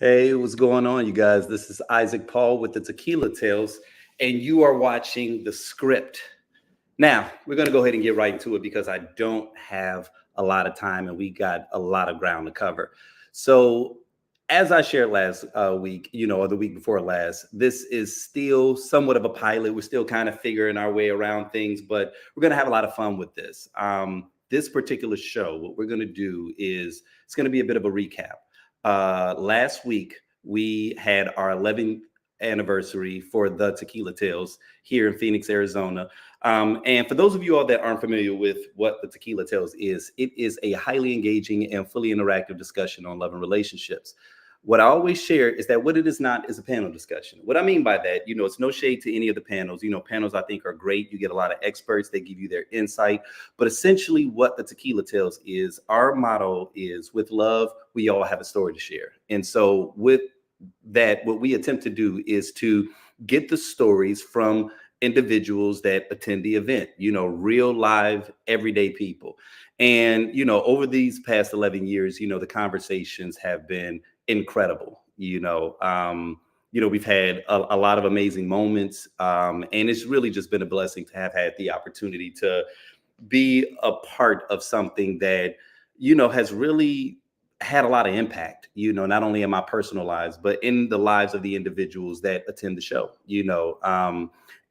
Hey, what's going on, you guys? This is Isaac Paul with the Tequila Tales, and you are watching the script. Now, we're going to go ahead and get right into it because I don't have a lot of time and we got a lot of ground to cover. So, as I shared last week, or the week before last, this is still somewhat of a pilot. We're still kind of figuring our way around things, but we're going to have a lot of fun with this. This particular show, what we're going to do is it's going to be a bit of a recap. Last week, we had our 11th anniversary for the Tequila Tales here in Phoenix, Arizona. And for those of you all that aren't familiar with what the Tequila Tales is, it is a highly engaging and fully interactive discussion on love and relationships. What I always share is that what it is not is a panel discussion. What I mean by that, it's no shade to any of the panels. Panels I think are great. You get a lot of experts. They give you their insight. But essentially what the Tequila Tales is, our motto is with love, we all have a story to share. And so with that, what we attempt to do is to get the stories from individuals that attend the event, real live, everyday people. And, over these past 11 years, the conversations have been incredible. We've had a lot of amazing moments. And it's really just been a blessing to have had the opportunity to be a part of something that, has really had a lot of impact, not only in my personal lives, but in the lives of the individuals that attend the show.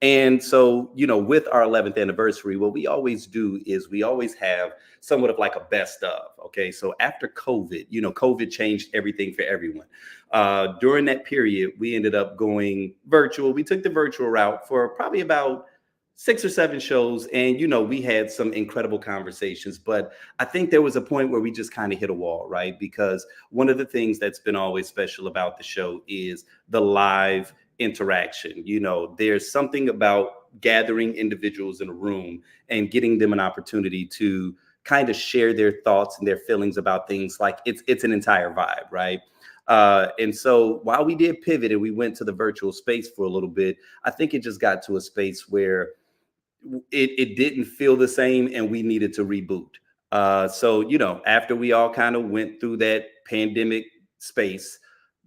And so, with our 11th anniversary, what we always do is we always have somewhat of like a best of. Okay. So after COVID, COVID changed everything for everyone. During that period, we ended up going virtual. We took the virtual route for probably about 6 or 7 shows. And, we had some incredible conversations, but I think there was a point where we just kind of hit a wall, right? Because one of the things that's been always special about the show is the live interaction. There's something about gathering individuals in a room and getting them an opportunity to kind of share their thoughts and their feelings about things. Like it's an entire vibe, right? And so while we did pivot and we went to the virtual space for a little bit, I think it just got to a space where it didn't feel the same and we needed to reboot. So, after we all kind of went through that pandemic space,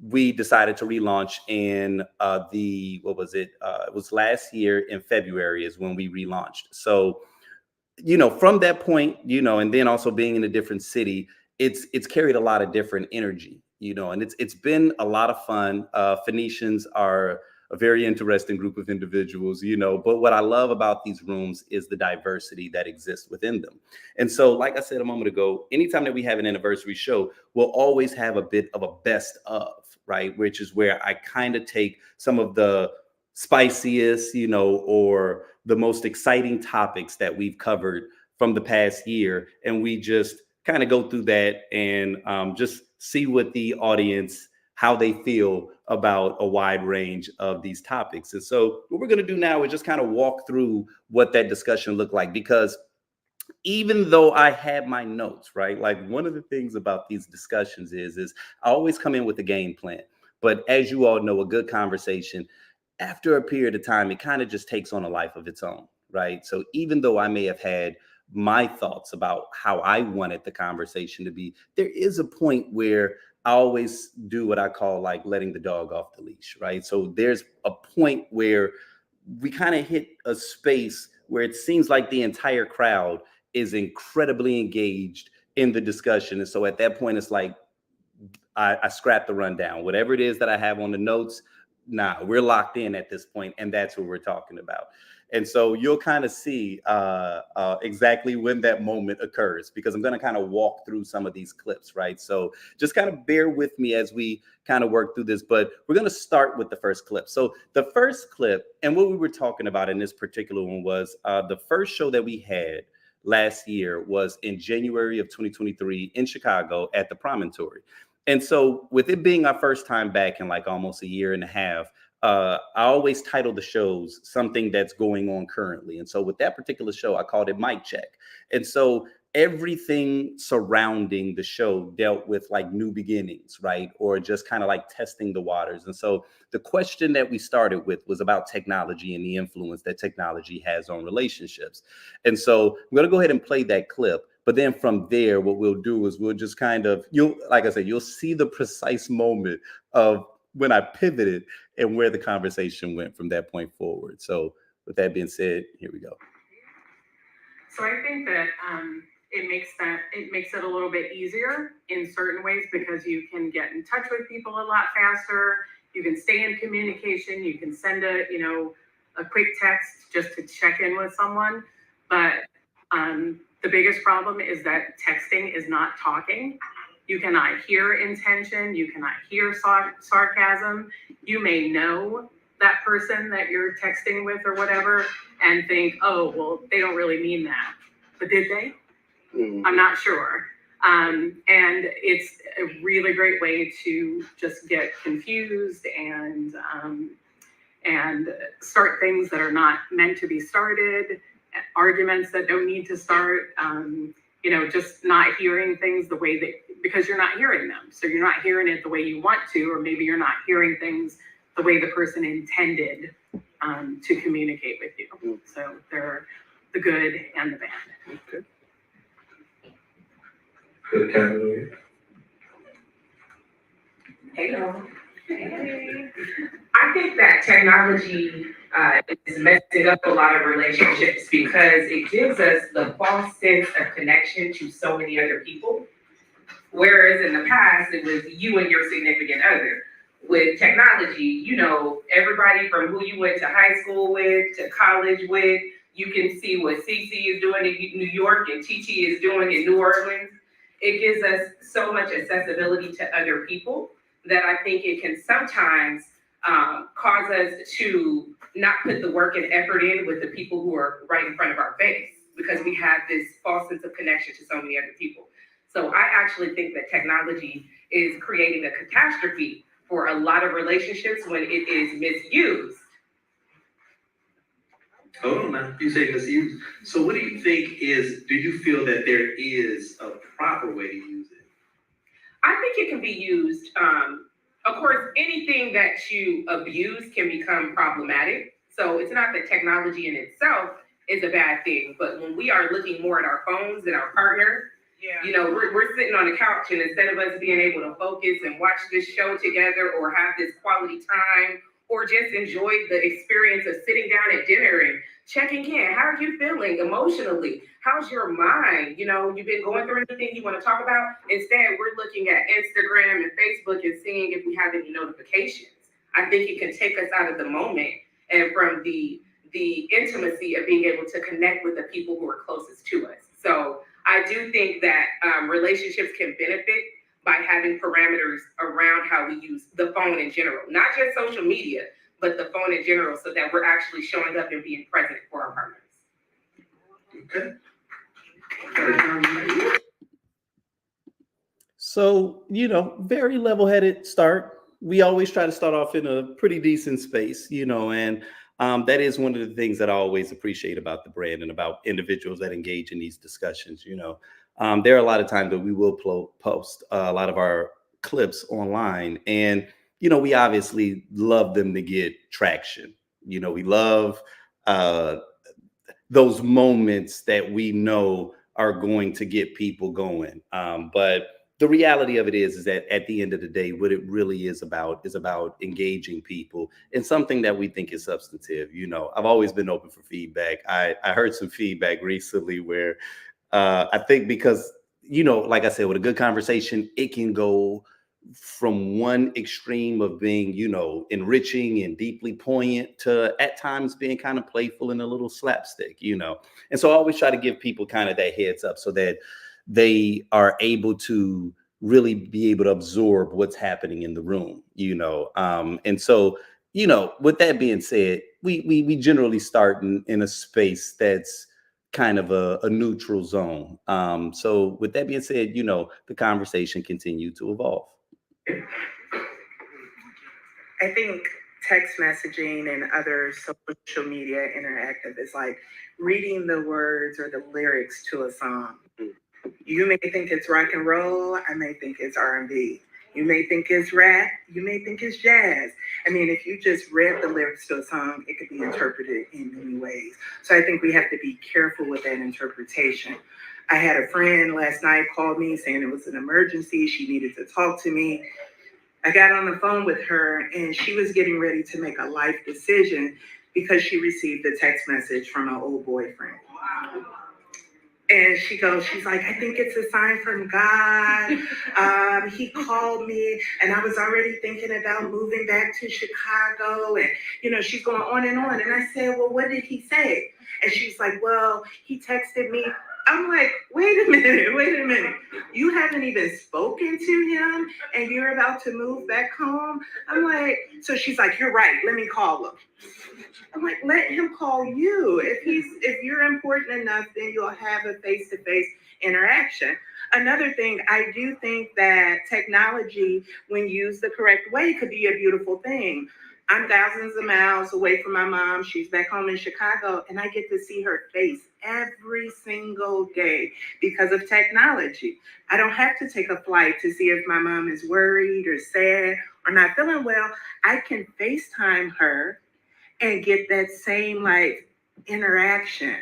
we decided to relaunch in it was last year in February is when we relaunched. So, from that point, and then also being in a different city, it's carried a lot of different energy, and it's been a lot of fun. Phoenicians are a very interesting group of individuals, but what I love about these rooms is the diversity that exists within them. And so, like I said a moment ago, anytime that we have an anniversary show, we'll always have a bit of a best of, right? Which is where I kind of take some of the spiciest, or the most exciting topics that we've covered from the past year. And we just kind of go through that and just see what the audience, how they feel about a wide range of these topics. And so what we're going to do now is just kind of walk through what that discussion looked like, because even though I had my notes, right? Like one of the things about these discussions is I always come in with a game plan. But as you all know, a good conversation, after a period of time, it kind of just takes on a life of its own, right? So even though I may have had my thoughts about how I wanted the conversation to be, there is a point where I always do what I call like letting the dog off the leash, right? So there's a point where we kind of hit a space where it seems like the entire crowd is incredibly engaged in the discussion. And so at that point, it's like I scrap the rundown. Whatever it is that I have on the notes, we're locked in at this point, and that's what we're talking about. And so you'll kind of see exactly when that moment occurs, because I'm going to kind of walk through some of these clips, right? So just kind of bear with me as we kind of work through this, but we're going to start with the first clip. So the first clip, and what we were talking about in this particular one was the first show that we had last year was in January of 2023 in Chicago at the Promontory. And so with it being our first time back in like almost a year and a half, I always title the shows something that's going on currently. And so with that particular show, I called it Mic Check. And so everything surrounding the show dealt with like new beginnings, right? Or just kind of like testing the waters. And so the question that we started with was about technology and the influence that technology has on relationships. And so I'm going to go ahead and play that clip. But then from there, what we'll do is we'll just kind of, like I said, you'll see the precise moment of when I pivoted and where the conversation went from that point forward. So with that being said, here we go. So I think that it makes it a little bit easier in certain ways because you can get in touch with people a lot faster. You can stay in communication. You can send a quick text just to check in with someone. But the biggest problem is that texting is not talking. You cannot hear intention. You cannot hear sarcasm. You may know that person that you're texting with or whatever and think, oh, well, they don't really mean that. But did they? Mm-hmm. I'm not sure. And it's a really great way to just get confused and start things that are not meant to be started, arguments that don't need to start, just not hearing things the way that, because you're not hearing them. So you're not hearing it the way you want to, or maybe you're not hearing things the way the person intended to communicate with you. So they're the good and the bad. Okay. Good, Kevin. Hey, y'all. Hey. I think that technology is messing up a lot of relationships because it gives us the false sense of connection to so many other people. Whereas in the past, it was you and your significant other. With technology, everybody from who you went to high school with, to college with, you can see what CC is doing in New York and TT is doing in New Orleans. It gives us so much accessibility to other people that I think it can sometimes cause us to not put the work and effort in with the people who are right in front of our face because we have this false sense of connection to so many other people. So I actually think that technology is creating a catastrophe for a lot of relationships when it is misused. Hold on now, you say misuse. So what do you think do you feel that there is a proper way to use it? I think it can be used, of course, anything that you abuse can become problematic. So it's not that technology in itself is a bad thing, but when we are looking more at our phones and our partner, we're sitting on the couch and instead of us being able to focus and watch this show together or have this quality time or just enjoy the experience of sitting down at dinner and checking in. How are you feeling emotionally? How's your mind? You've been going through anything you want to talk about? Instead, we're looking at Instagram and Facebook and seeing if we have any notifications. I think it can take us out of the moment and from the intimacy of being able to connect with the people who are closest to us. So I do think that relationships can benefit by having parameters around how we use the phone in general, not just social media, but the phone in general, so that we're actually showing up and being present for our partners. Okay. So, very level-headed start. We always try to start off in a pretty decent space, and that is one of the things that I always appreciate about the brand and about individuals that engage in these discussions. There are a lot of times that we will post a lot of our clips online, and we obviously love them to get traction. We love those moments that we know are going to get people going. But the reality of it is that at the end of the day, what it really is about engaging people in something that we think is substantive. I've always been open for feedback. I heard some feedback recently where I think because, like I said, with a good conversation, it can go from one extreme of being, enriching and deeply poignant to at times being kind of playful and a little slapstick, And so I always try to give people kind of that heads up so that they are able to really be able to absorb what's happening in the room, And so, with that being said, we generally start in a space that's kind of a neutral zone. So with that being said, the conversation continued to evolve. I think text messaging and other social media interactive is like reading the words or the lyrics to a song. You may think it's rock and roll. I may think it's R&B. You may think it's rap. You may think it's jazz. I mean, if you just read the lyrics to a song, it could be interpreted in many ways. So I think we have to be careful with that interpretation. I had a friend last night call me saying it was an emergency. She needed to talk to me. I got on the phone with her and she was getting ready to make a life decision because she received a text message from an old boyfriend. And she's like, I think it's a sign from God. He called me and I was already thinking about moving back to Chicago. And, she's going on and on. And I said, well, what did he say? And she's like, well, he texted me. I'm like, wait a minute. You haven't even spoken to him and you're about to move back home. I'm like, so she's like, you're right. Let me call him. I'm like, let him call you. If you're important enough, then you'll have a face-to-face interaction. Another thing, I do think that technology, when used the correct way, could be a beautiful thing. I'm thousands of miles away from my mom. She's back home in Chicago, and I get to see her face every single day because of technology. I don't have to take a flight to see if my mom is worried or sad or not feeling well. I can FaceTime her and get that same interaction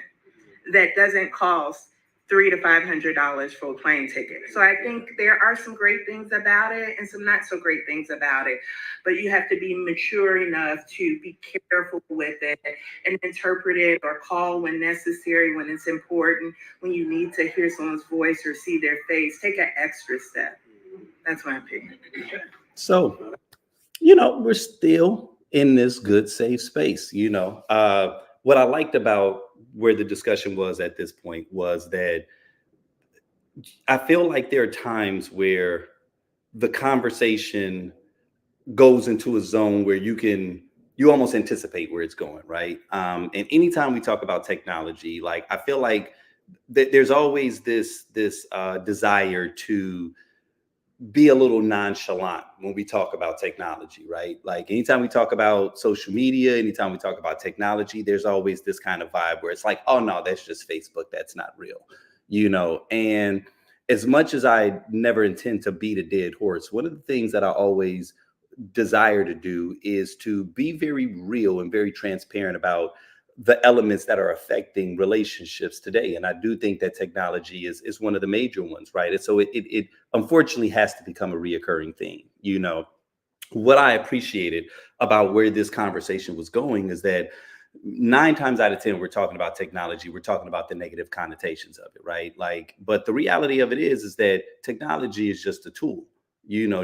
that doesn't cost $300 to $500 for a plane ticket. So I think there are some great things about it and some not so great things about it, but you have to be mature enough to be careful with it and interpret it or call when necessary, when it's important, when you need to hear someone's voice or see their face. Take an extra step. That's my opinion. So, we're still in this good, safe space. What I liked about where the discussion was at this point was that I feel like there are times where the conversation goes into a zone where you almost anticipate where it's going, right? And anytime we talk about technology, I feel like there's always this desire to be a little nonchalant when we talk about technology, right? Like anytime we talk about social media, anytime we talk about technology, there's always this kind of vibe where it's like, oh no, that's just Facebook. That's not real, And as much as I never intend to beat a dead horse, one of the things that I always desire to do is to be very real and very transparent about the elements that are affecting relationships today. And I do think that technology is one of the major ones, right? And so it unfortunately has to become a reoccurring thing. What I appreciated about where this conversation was going is that 9 times out of 10, we're talking about technology. We're talking about the negative connotations of it, right? But the reality of it is that technology is just a tool,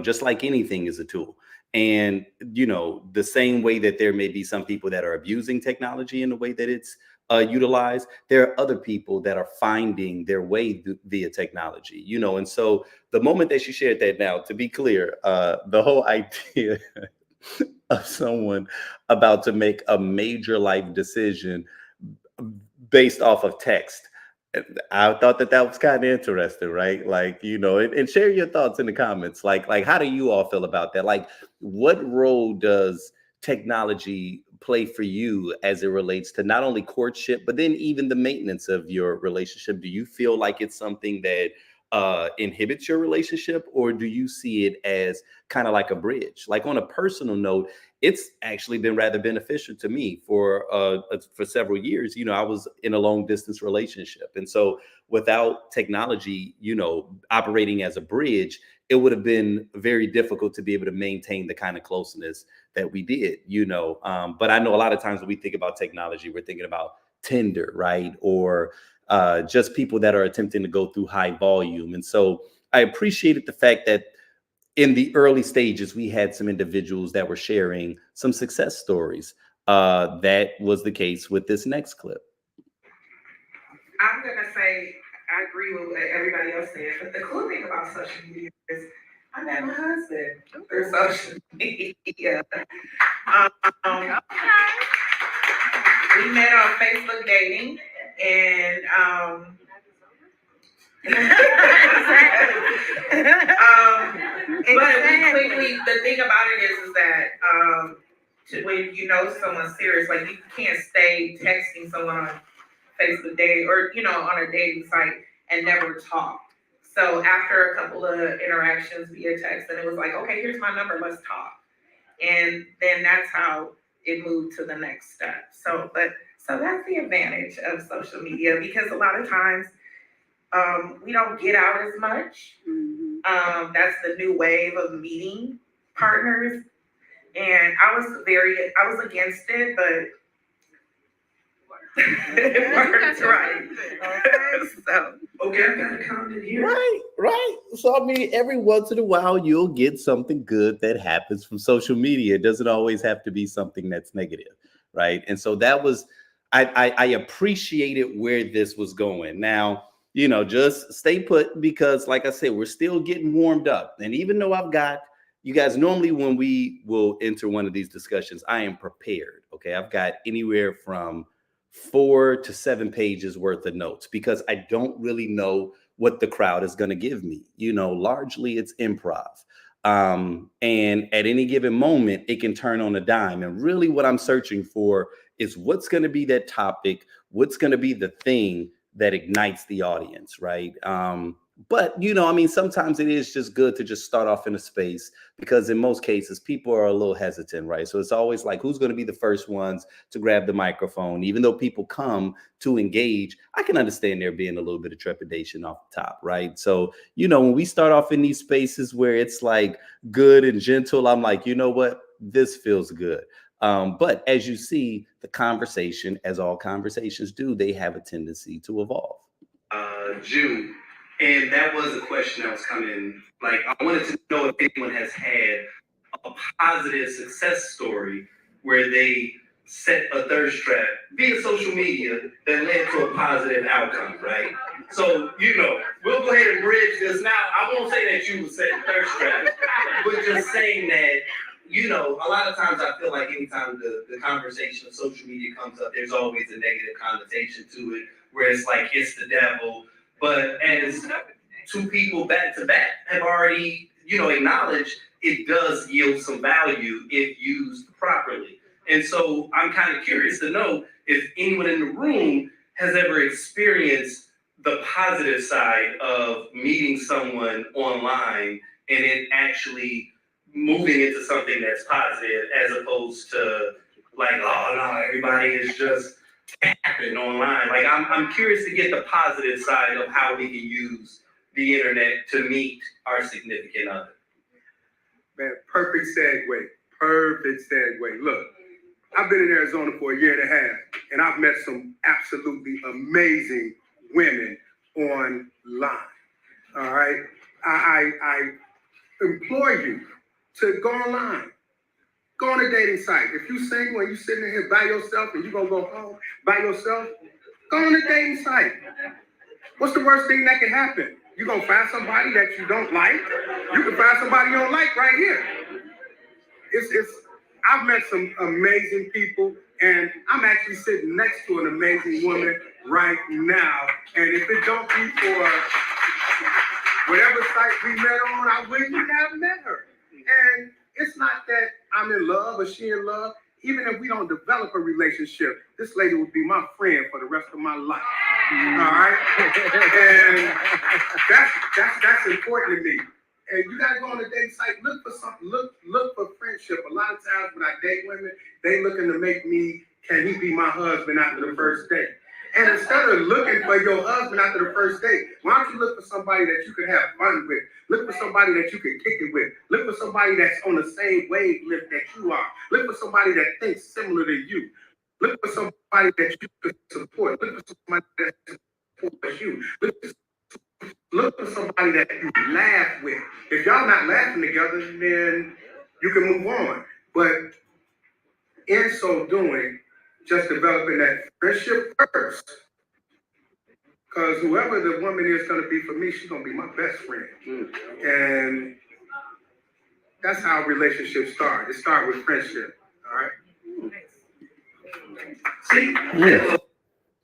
just like anything is a tool. And, the same way that there may be some people that are abusing technology in the way that it's utilized, there are other people that are finding their way via technology, and so the moment that you shared that, now, to be clear, the whole idea of someone about to make a major life decision based off of text, I thought that was kind of interesting, right? And share your thoughts in the comments. How do you all feel about that? What role does technology play for you as it relates to not only courtship, but then even the maintenance of your relationship? Do you feel like it's something that inhibits your relationship, or do you see it as kind of like a bridge? On a personal note, it's actually been rather beneficial to me for several years. I was in a long distance relationship. And so without technology, operating as a bridge, it would have been very difficult to be able to maintain the kind of closeness that we did, but I know a lot of times when we think about technology, we're thinking about Tinder, right? Or just people that are attempting to go through high volume. And so I appreciated the fact that in the early stages, we had some individuals that were sharing some success stories. That was the case with this next clip. I'm gonna say I agree with what everybody else said, but the cool thing about social media is I met my husband through social media. We met on Facebook dating, and but we quickly, the thing about it is that when you know someone's serious, you can't stay texting someone on Facebook dating or on a dating site and never talk. So after a couple of interactions via text, and it was like, okay, here's my number, let's talk. And then that's how it moved to the next step. So that's the advantage of social media, because a lot of times We don't get out as much. That's the new wave of meeting partners. And I was against it, but it worked, right? So. Okay, I've got a comment here. Right. So I mean, every once in a while, you'll get something good that happens from social media. It doesn't always have to be something that's negative, right? And so that was, I appreciated where this was going. Now, just stay put because, like I said, we're still getting warmed up. And even though I've got you guys, normally when we will enter one of these discussions, I am prepared. Okay, I've got anywhere from 4 to 7 pages worth of notes because I don't really know what the crowd is going to give me. Largely it's improv. And at any given moment, it can turn on a dime. And really what I'm searching for is what's going to be that topic, what's going to be the thing that ignites the audience, right? But sometimes it is just good to just start off in a space because in most cases people are a little hesitant, right? So it's always like, who's going to be the first ones to grab the microphone? Even though people come to engage, I can understand there being a little bit of trepidation off the top, right? So, when we start off in these spaces where it's like good and gentle, I'm like, you know what? This feels good. But as you see, the conversation, as all conversations do, they have a tendency to evolve. June. And that was a question that was coming. Like, I wanted to know if anyone has had a positive success story where they set a thirst trap via social media that led to a positive outcome, right? So, we'll go ahead and bridge this now. I won't say that you would set a thirst trap, but just saying that, a lot of times I feel like anytime the conversation of social media comes up, there's always a negative connotation to it, where it's like, it's the devil. But as two people back to back have already, acknowledged, it does yield some value if used properly. And so I'm kind of curious to know if anyone in the room has ever experienced the positive side of meeting someone online and it actually moving into something that's positive as opposed to like, oh no, everybody is just happen online. Like I'm curious to get the positive side of how we can use the internet to meet our significant other. Man, perfect segue. Look, I've been in Arizona for a year and a half, and I've met some absolutely amazing women online. All right, I implore you to go online. Go on a dating site. If you're single and you're sitting in here by yourself and you're going to go home by yourself, go on a dating site. What's the worst thing that can happen? You're going to find somebody that you don't like. You can find somebody you don't like right here. I've met some amazing people, and I'm actually sitting next to an amazing woman right now. And if it don't be for whatever site we met on, I wouldn't have met her. And it's not that I'm in love or she in love. Even if we don't develop a relationship, this lady would be my friend for the rest of my life. All right? And that's important to me. And you gotta go on a dating site, look for something, look for friendship. A lot of times when I date women, they looking to make me, can he be my husband after the first date? And instead of looking for your husband after the first date, why don't you look for somebody that you can have fun with? Look for somebody that you can kick it with. Look for somebody that's on the same wavelength that you are. Look for somebody that thinks similar to you. Look for somebody that you can support. Look for somebody that supports you. Look for somebody that you laugh with. If y'all not laughing together, then you can move on. But in so doing, just developing that friendship first. Because whoever the woman is going to be for me, she's going to be my best friend. And that's how relationships start. It starts with friendship. All right?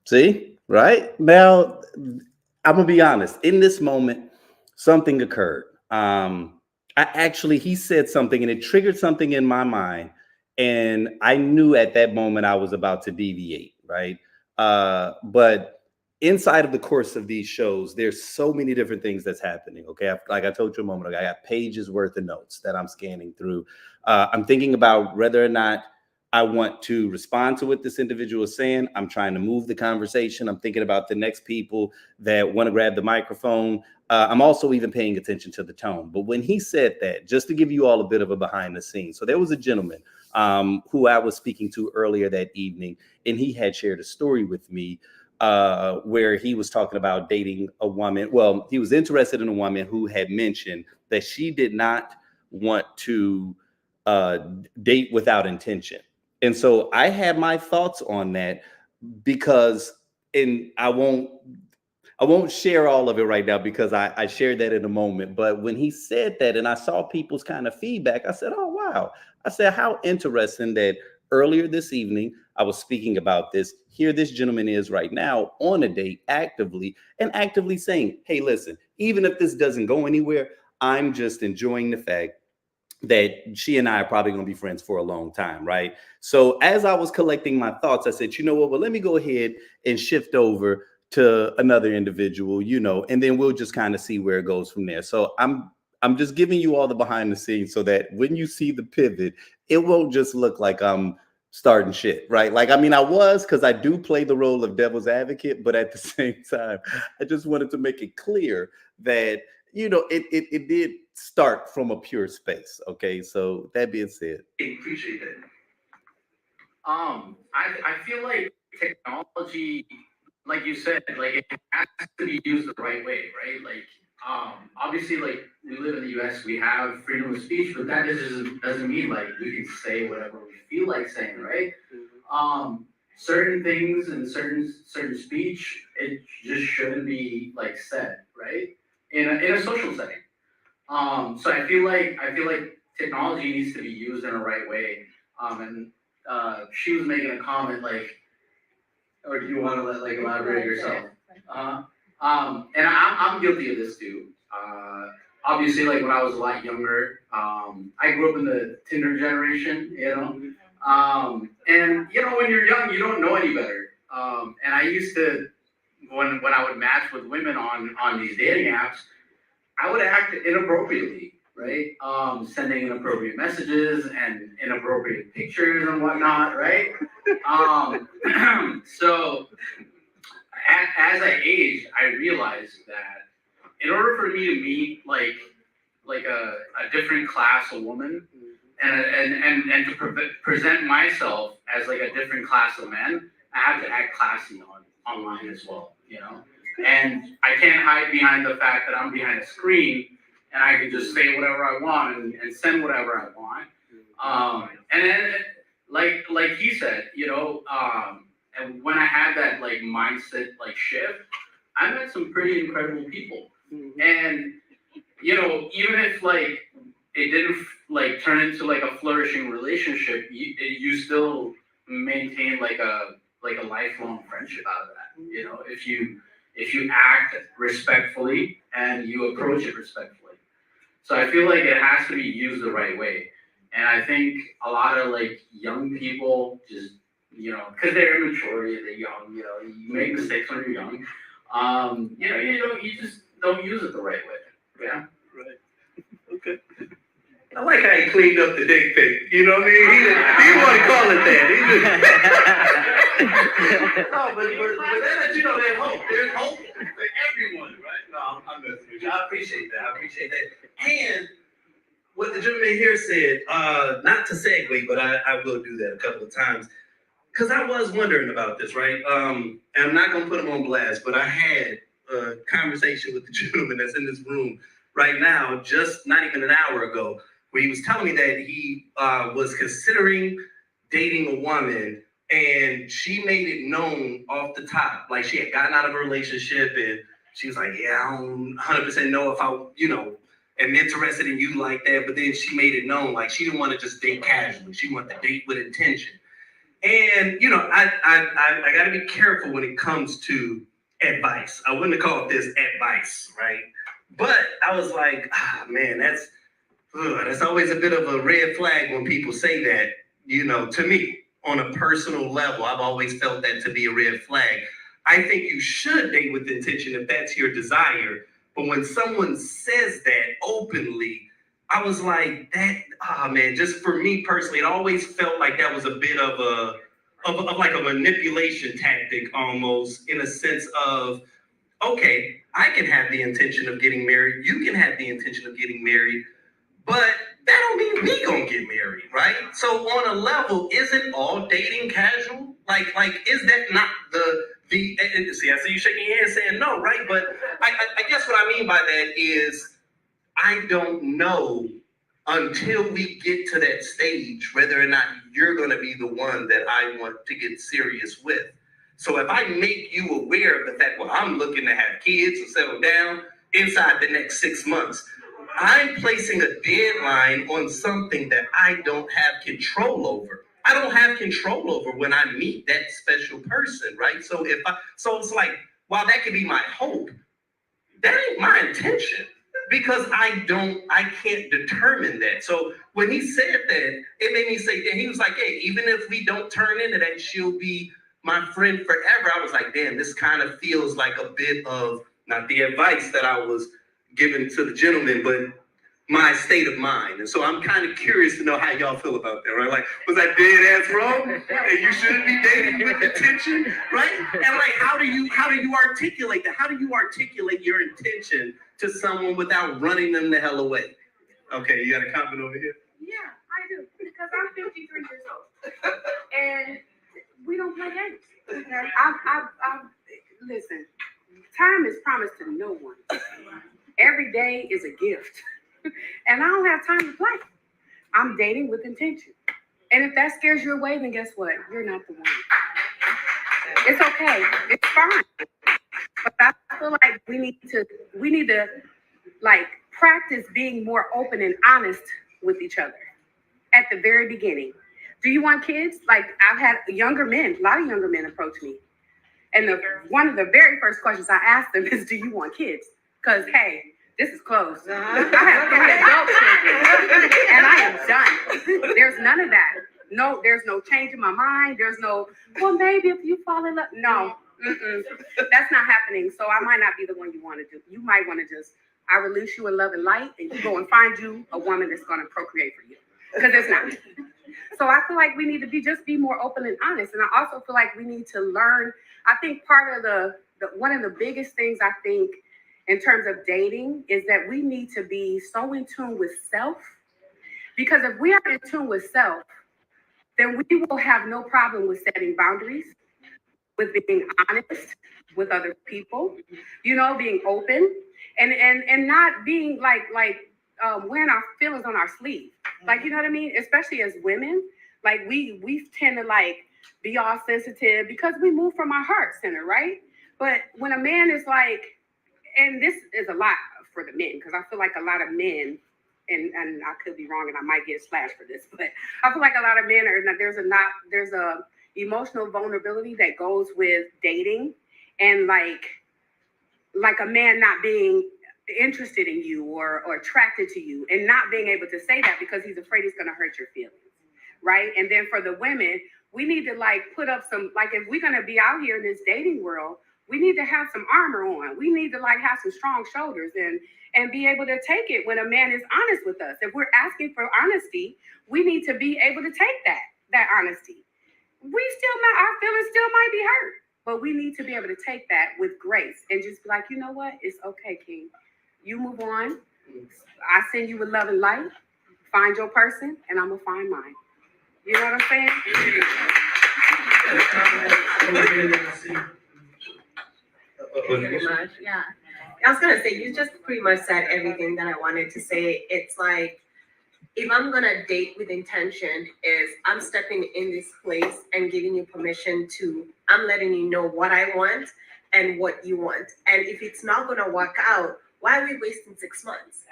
See? Right? Now, I'm going to be honest. In this moment, something occurred. He said something and it triggered something in my mind. And I knew at that moment I was about to deviate, right? But inside of the course of these shows, there's so many different things that's happening. Okay. Like I told you a moment ago, I got pages worth of notes that I'm scanning through. I'm thinking about whether or not I want to respond to what this individual is saying. I'm trying to move the conversation. I'm thinking about the next people that want to grab the microphone. I'm also even paying attention to the tone. But when he said that, just to give you all a bit of a behind the scenes. So there was a gentleman who I was speaking to earlier that evening, and he had shared a story with me where he was talking about dating a woman. Well, he was interested in a woman who had mentioned that she did not want to date without intention. And so I had my thoughts on that because, and I won't share all of it right now because I shared that in a moment. But when he said that and I saw people's kind of feedback, I said, oh, wow. I said, how interesting that earlier this evening, I was speaking about this. Here this gentleman is right now on a date actively saying, hey, listen, even if this doesn't go anywhere, I'm just enjoying the fact that she and I are probably going to be friends for a long time, right? So as I was collecting my thoughts, I said, you know what, well, let me go ahead and shift over to another individual, and then we'll just kind of see where it goes from there. So I'm just giving you all the behind the scenes so that when you see the pivot, it won't just look like I'm starting shit, right? Like, I mean, I was, because I do play the role of devil's advocate, but at the same time, I just wanted to make it clear that, it did start from a pure space. Okay. So that being said. Appreciate that. I feel like technology, like you said, like it has to be used the right way, right? Like, obviously, like we live in the U.S., we have freedom of speech, but that doesn't mean like we can say whatever we feel like saying, right? Certain things and certain speech, it just shouldn't be like said, right? In a social setting. So I feel like technology needs to be used in a right way. And she was making a comment like, or do you want to like elaborate yourself? And I'm guilty of this too. Obviously, like when I was a lot younger, I grew up in the Tinder generation, and when you're young, you don't know any better. And I used to, when I would match with women on these dating apps, I would act inappropriately, right? Sending inappropriate messages and inappropriate pictures and whatnot, right? So as I aged, I realized that in order for me to meet like a different class of woman and to present myself as like a different class of men, I have to act classy online as well, And I can't hide behind the fact that I'm behind a screen and I can just say whatever I want and send whatever I want. And then, like he said, and when I had that like mindset like shift, I met some pretty incredible people. And even if like it didn't like turn into like a flourishing relationship, you still maintain like a lifelong friendship out of that. If you act respectfully and you approach it respectfully. So I feel like it has to be used the right way. And I think a lot of like young people just, because they're immature, they're young, you make mistakes when you're young. You just don't use it the right way. Yeah. Right. Okay. I like how he cleaned up the dick pic. You know what I mean? He didn't want to call it that. No, but then there's hope. There's hope for everyone, right? No, I'm messing with you. I appreciate that. And what the gentleman here said, not to segue, but I will do that a couple of times. Because I was wondering about this, right? And I'm not going to put him on blast, but I had a conversation with the gentleman that's in this room right now, just not even an hour ago, where he was telling me that he was considering dating a woman, and she made it known off the top, like she had gotten out of a relationship, and she was like, yeah, I don't 100% know if I, am interested in you like that, but then she made it known, like she didn't want to just date casually. She wanted to date with intention. And, I got to be careful when it comes to advice. I wouldn't have called this advice, right? But I was like, man, that's always a bit of a red flag when people say that, to me, on a personal level. I've always felt that to be a red flag. I think you should date with intention if that's your desire. But when someone says that openly, I was like, that, oh man, just for me personally, it always felt like that was a bit of like a manipulation tactic almost, in a sense of, okay, I can have the intention of getting married, you can have the intention of getting married, but that don't mean we gonna get married, right? So on a level, isn't all dating casual? Like is that not the see? I see you shaking your head saying no, right? But I guess what I mean by that is I don't know until we get to that stage whether or not you're gonna be the one that I want to get serious with. So if I make you aware of the fact, well, I'm looking to have kids or settle down inside the next 6 months, I'm placing a deadline on something that I don't have control over. I don't have control over when I meet that special person, right? So so it's like, while that could be my hope, that ain't my intention, because I can't determine that. So when he said that, it made me say, and he was like, hey, even if we don't turn into that, she'll be my friend forever. I was like, damn, this kind of feels like a bit of, not the advice that I was given to the gentleman, but my state of mind. And so I'm kind of curious to know how y'all feel about that, right? Like, was I dead ass wrong? And you shouldn't be dating with intention, right? And like, how do you articulate that? How do you articulate your intention to someone without running them the hell away? Okay, you got a comment over here? Yeah, I do, because I'm 53 years old, and we don't play games. Okay? Listen, time is promised to no one. Every day is a gift, and I don't have time to play. I'm dating with intention, and if that scares you away, then guess what? You're not the one. It's okay. It's fine. But I feel like we need to like practice being more open and honest with each other at the very beginning. Do you want kids? Like, I've had a lot of younger men approach me. And one of the very first questions I ask them is, do you want kids? Because, hey, this is close. I have 3 adult children, and I am done. There's none of that. No, there's no change in my mind. There's no, well, maybe if you fall in love. No, that's not happening. So I might not be the one you want to do. You might want to just, I release you in love and light, and you go and find you a woman that's going to procreate for you. Because it's not. So I feel like we need to be more open and honest. And I also feel like we need to learn. I think part of the one of the biggest things I think in terms of dating is that we need to be so in tune with self. Because if we are in tune with self, then we will have no problem with setting boundaries, with being honest with other people, being open and not being like wearing our feelings on our sleeve. Like, you know what I mean? Especially as women, like we tend to like be all sensitive because we move from our heart center, right? But when a man is like, and this is a lot for the men, because I feel like a lot of men, and I could be wrong and I might get slashed for this, but I feel like a lot of men there's a emotional vulnerability that goes with dating, and like a man not being interested in you or attracted to you, and not being able to say that because he's afraid it's going to hurt your feelings, right? And then for the women, we need to like put up some, like, if we're going to be out here in this dating world, we need to have some armor on. We need to like have some strong shoulders and be able to take it when a man is honest with us. If we're asking for honesty, we need to be able to take that honesty. Our feelings still might be hurt, but we need to be able to take that with grace and just be like, you know what? It's okay, King. You move on. I send you with love and light. Find your person, and I'm gonna find mine. You know what I'm saying? Pretty much, yeah. I was gonna say, you just pretty much said everything that I wanted to say. It's like, if I'm gonna date with intention, is I'm stepping in this place and giving you permission to, I'm letting you know what I want and what you want. And if it's not gonna work out, why are we wasting 6 months?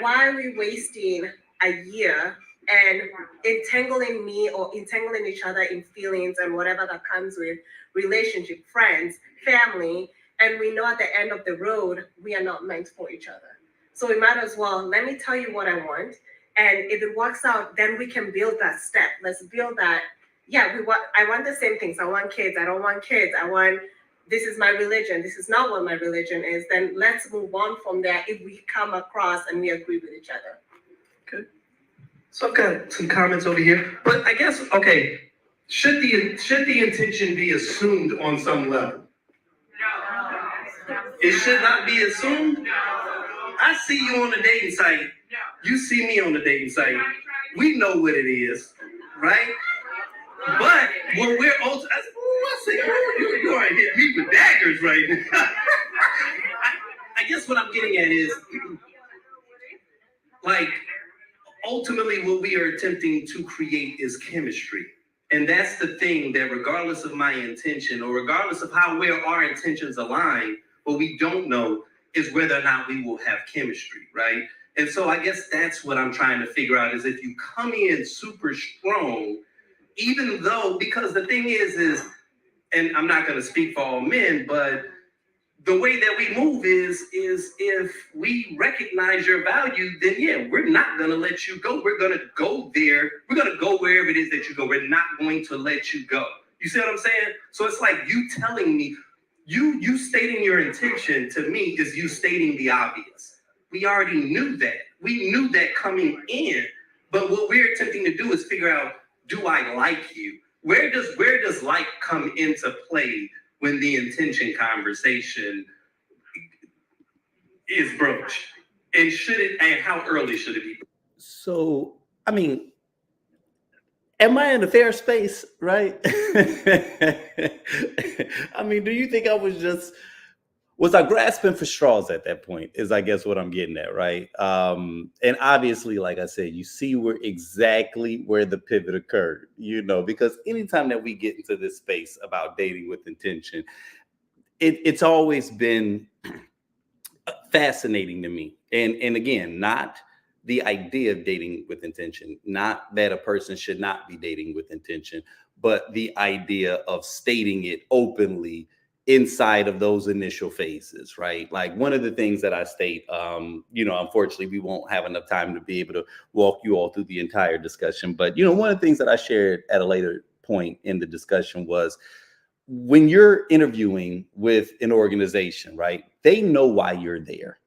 Why are we wasting a year and entangling me or entangling each other in feelings and whatever that comes with relationship, friends, family, and we know at the end of the road, we are not meant for each other. So we might as well, let me tell you what I want. And if it works out, then we can build that step. Let's build that. Yeah, I want the same things. I want kids. I don't want kids. This is my religion. This is not what my religion is. Then let's move on from there if we come across and we agree with each other. So I've got some comments over here, but I guess, okay, should the intention be assumed on some level? It should not be assumed. I see you on the dating site. You see me on the dating site. We know what it is, right? But when we're old, I say, you are hit me with daggers right now. I guess what I'm getting at is, like, ultimately what we are attempting to create is chemistry. And that's the thing, that regardless of my intention or regardless of how well our intentions align, what we don't know is whether or not we will have chemistry, right? And so I guess that's what I'm trying to figure out, is if you come in super strong, even though, because the thing is, and I'm not going to speak for all men, but the way that we move is if we recognize your value, then yeah, we're not going to let you go. We're going to go there. We're going to go wherever it is that you go. We're not going to let you go. You see what I'm saying? So it's like you telling me, you stating your intention to me is you stating the obvious. We already knew that. We knew that coming in. But what we're attempting to do is figure out, do I like you? Where does like come into play when the intention conversation is broached? And how early should it be? So, I mean, am I in a fair space, right? I mean, do you think was I grasping for straws at that point, is I guess what I'm getting at, right? And obviously, like I said, you see exactly where the pivot occurred, because anytime that we get into this space about dating with intention, it's always been fascinating to me. And again, not the idea of dating with intention, not that a person should not be dating with intention, but the idea of stating it openly inside of those initial phases, right? Like one of the things that I state, unfortunately, we won't have enough time to be able to walk you all through the entire discussion. But, one of the things that I shared at a later point in the discussion was when you're interviewing with an organization, right? They know why you're there.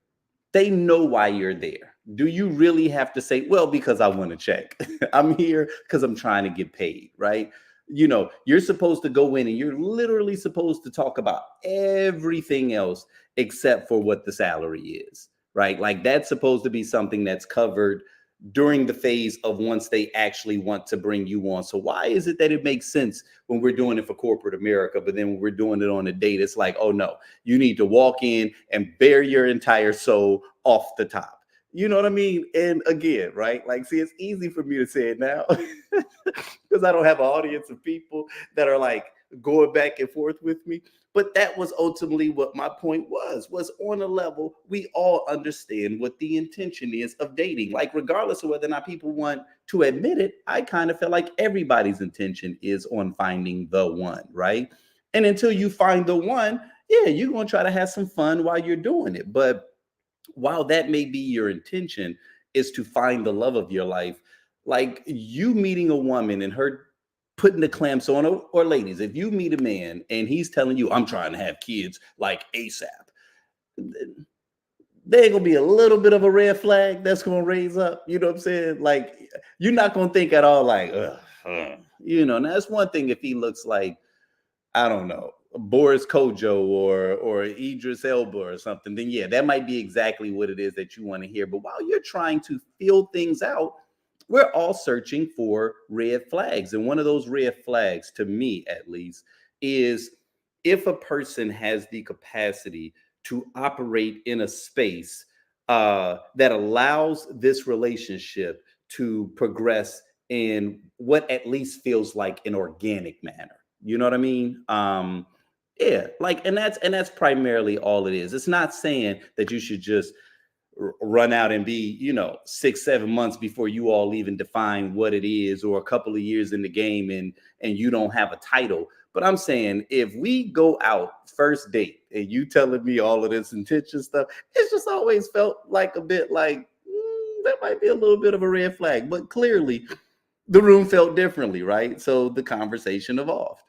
They know why you're there. Do you really have to say, well, because I want to check? I'm here because I'm trying to get paid, right? You're supposed to go in and you're literally supposed to talk about everything else except for what the salary is, right? Like that's supposed to be something that's covered during the phase of once they actually want to bring you on. So why is it that it makes sense when we're doing it for corporate America, but then when we're doing it on a date, it's like, oh no, you need to walk in and bare your entire soul off the top. You know what I mean? And again, right? Like, see, it's easy for me to say it now because I don't have an audience of people that are like going back and forth with me. But that was ultimately what my point was on a level, we all understand what the intention is of dating. Like, regardless of whether or not people want to admit it, I kind of feel like everybody's intention is on finding the one, right? And until you find the one, yeah, you're going to try to have some fun while you're doing it. But while that may be your intention, is to find the love of your life, like you meeting a woman and her putting the clamps on, or ladies, if you meet a man and he's telling you, I'm trying to have kids like ASAP, there ain't gonna be a little bit of a red flag that's gonna raise up. You know what I'm saying? Like, you're not gonna think at all like, now that's one thing if he looks like, I don't know, Boris Kojo or Idris Elba or something, then yeah, that might be exactly what it is that you want to hear. But while you're trying to feel things out, we're all searching for red flags. And one of those red flags, to me at least, is if a person has the capacity to operate in a space that allows this relationship to progress in what at least feels like an organic manner. You know what I mean? Yeah, like, and that's primarily all it is. It's not saying that you should just run out and be, 6-7 months before you all even define what it is, or a couple of years in the game and you don't have a title. But I'm saying, if we go out first date and you telling me all of this intention stuff, it's just always felt like a bit like that might be a little bit of a red flag. But clearly the room felt differently, right? So the conversation evolved.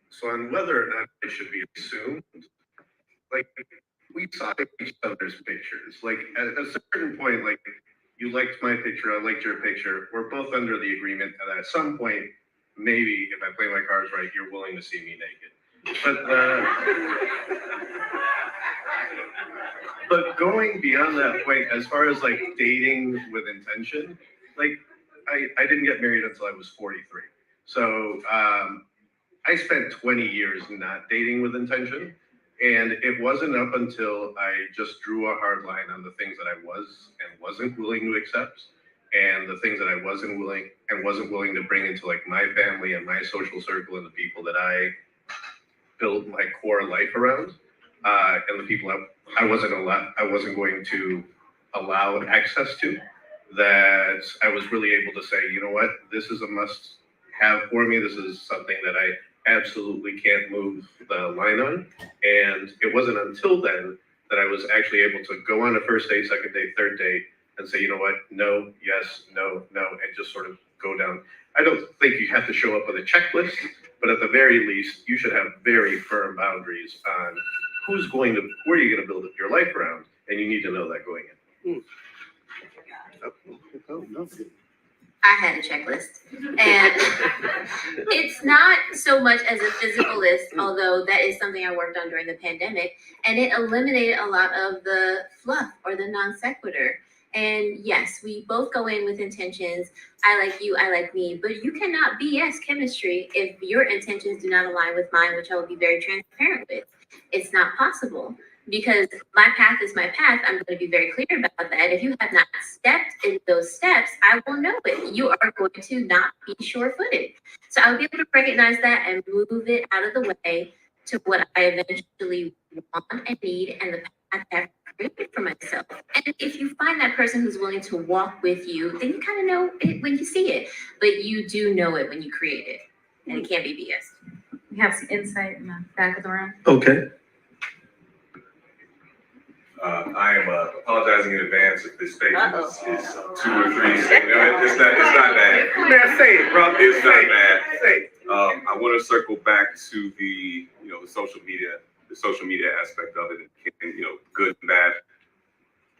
So on whether or not it should be assumed, like we saw each other's pictures. Like at a certain point, like you liked my picture, I liked your picture. We're both under the agreement that at some point, maybe if I play my cards right, you're willing to see me naked. But going beyond that point, as far as like dating with intention, like I didn't get married until I was 43. So I spent 20 years not dating with intention. And it wasn't up until I just drew a hard line on the things that I was and wasn't willing to accept, and the things that I wasn't willing to bring into like my family and my social circle and the people that I built my core life around, and the people I wasn't going to allow access to, that I was really able to say, you know what, this is a must have for me. This is something that I absolutely can't move the line on. And it wasn't until then that I was actually able to go on a first date, second date, third date, and say, you know what, no, yes, no, no, and just sort of go down. I don't think you have to show up with a checklist, but at the very least, you should have very firm boundaries on where are you going to build your life around, and you need to know that going in. I had a checklist, and it's not so much as a physical list, although that is something I worked on during the pandemic, and it eliminated a lot of the fluff or the non sequitur. And yes, we both go in with intentions. I like you, I like me, but you cannot BS chemistry if your intentions do not align with mine, which I will be very transparent with. It's not possible. Because my path is my path, I'm going to be very clear about that. If you have not stepped in those steps, I will know it. You are going to not be sure-footed. So I'll be able to recognize that and move it out of the way to what I eventually want and need and the path I've created for myself. And if you find that person who's willing to walk with you, then you kind of know it when you see it. But you do know it when you create it. And it can't be BS. We have some insight in the back of the room. Okay. I am apologizing in advance if this statement is 2 or 3. It's not bad. Man, say it, bro. It's not bad. Say it. I want to circle back to the social media aspect of it, and good and bad.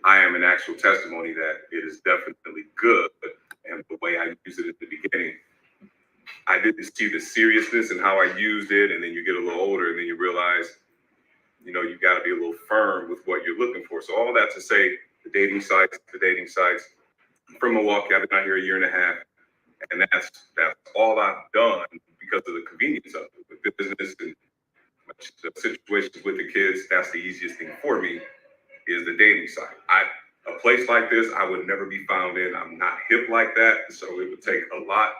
I am an actual testimony that it is definitely good, and the way I used it at the beginning, I didn't see the seriousness in how I used it, and then you get a little older, and then you realize, you got to be a little firm with what you're looking for. So all that to say, the dating sites, from Milwaukee, I've been out here a year and a half, and that's all I've done because of the convenience of it. With business and situations with the kids, that's the easiest thing for me is the dating site. A place like this, I would never be found in. I'm not hip like that, so it would take a lot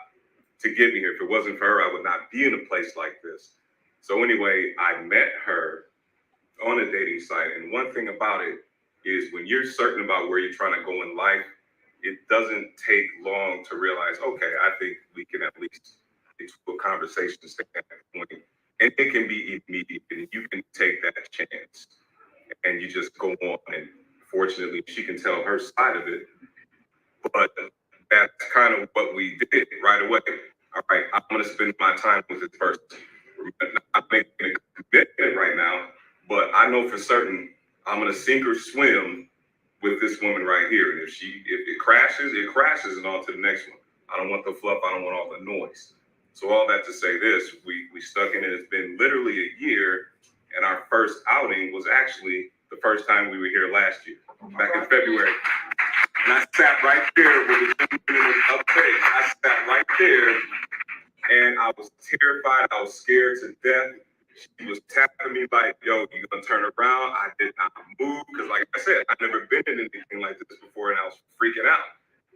to get me here. If it wasn't for her, I would not be in a place like this. So anyway, I met her on a dating site. And one thing about it is when you're certain about where you're trying to go in life, it doesn't take long to realize, okay, I think we can at least get to a conversation standpoint. And it can be immediate, and you can take that chance. And you just go on. And fortunately, she can tell her side of it. But that's kind of what we did right away. All right, I'm going to spend my time with this person. I'm making a commitment right now, but I know for certain I'm going to sink or swim with this woman right here. And if it crashes, it crashes and on to the next one. I don't want the fluff. I don't want all the noise. So all that to say this, we stuck in it. It's been literally a year. And our first outing was actually the first time we were here last year, back in February. And I sat right there with the gentleman upstairs. I sat right there and I was terrified. I was scared to death. She was tapping me like, yo, you gonna turn around? I did not move because like I said, I've never been in anything like this before and I was freaking out.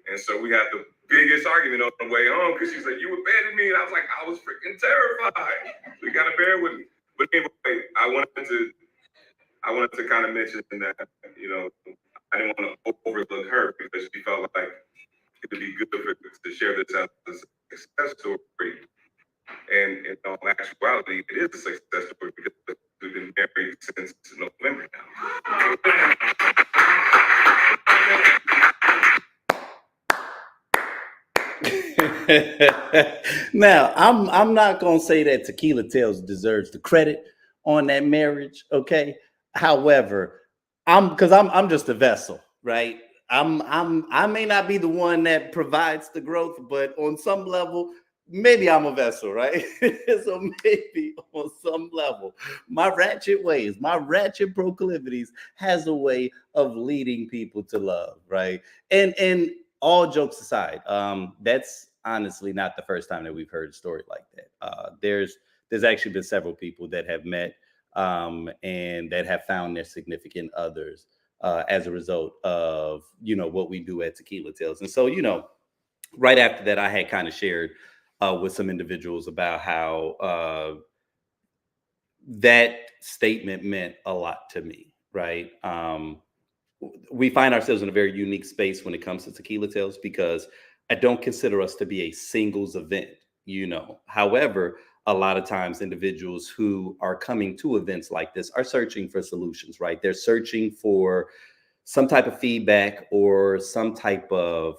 And so we had the biggest argument on the way home because she's like, you abandoned me. And I was like, I was freaking terrified. So you gotta bear with me. But anyway, I wanted to kind of mention that, I didn't want to overlook her because she felt like it would be good to share this as a success story. And in all actuality, it is a success story because we've been married since November now. Now, I'm not gonna say that Tequila Tales deserves the credit on that marriage, okay? However, I'm just a vessel, right? I may not be the one that provides the growth, but on some level, maybe I'm a vessel, right? So maybe on some level, my ratchet ways, my ratchet proclivities has a way of leading people to love, right? And all jokes aside, that's honestly not the first time that we've heard a story like that. There's actually been several people that have met and that have found their significant others as a result of what we do at Tequila Tales. And so right after that, I had kind of shared with some individuals about how that statement meant a lot to me. Right. We find ourselves in a very unique space when it comes to Tequila Tales because I don't consider us to be a singles event. However, a lot of times individuals who are coming to events like this are searching for solutions, right? They're searching for some type of feedback or some type of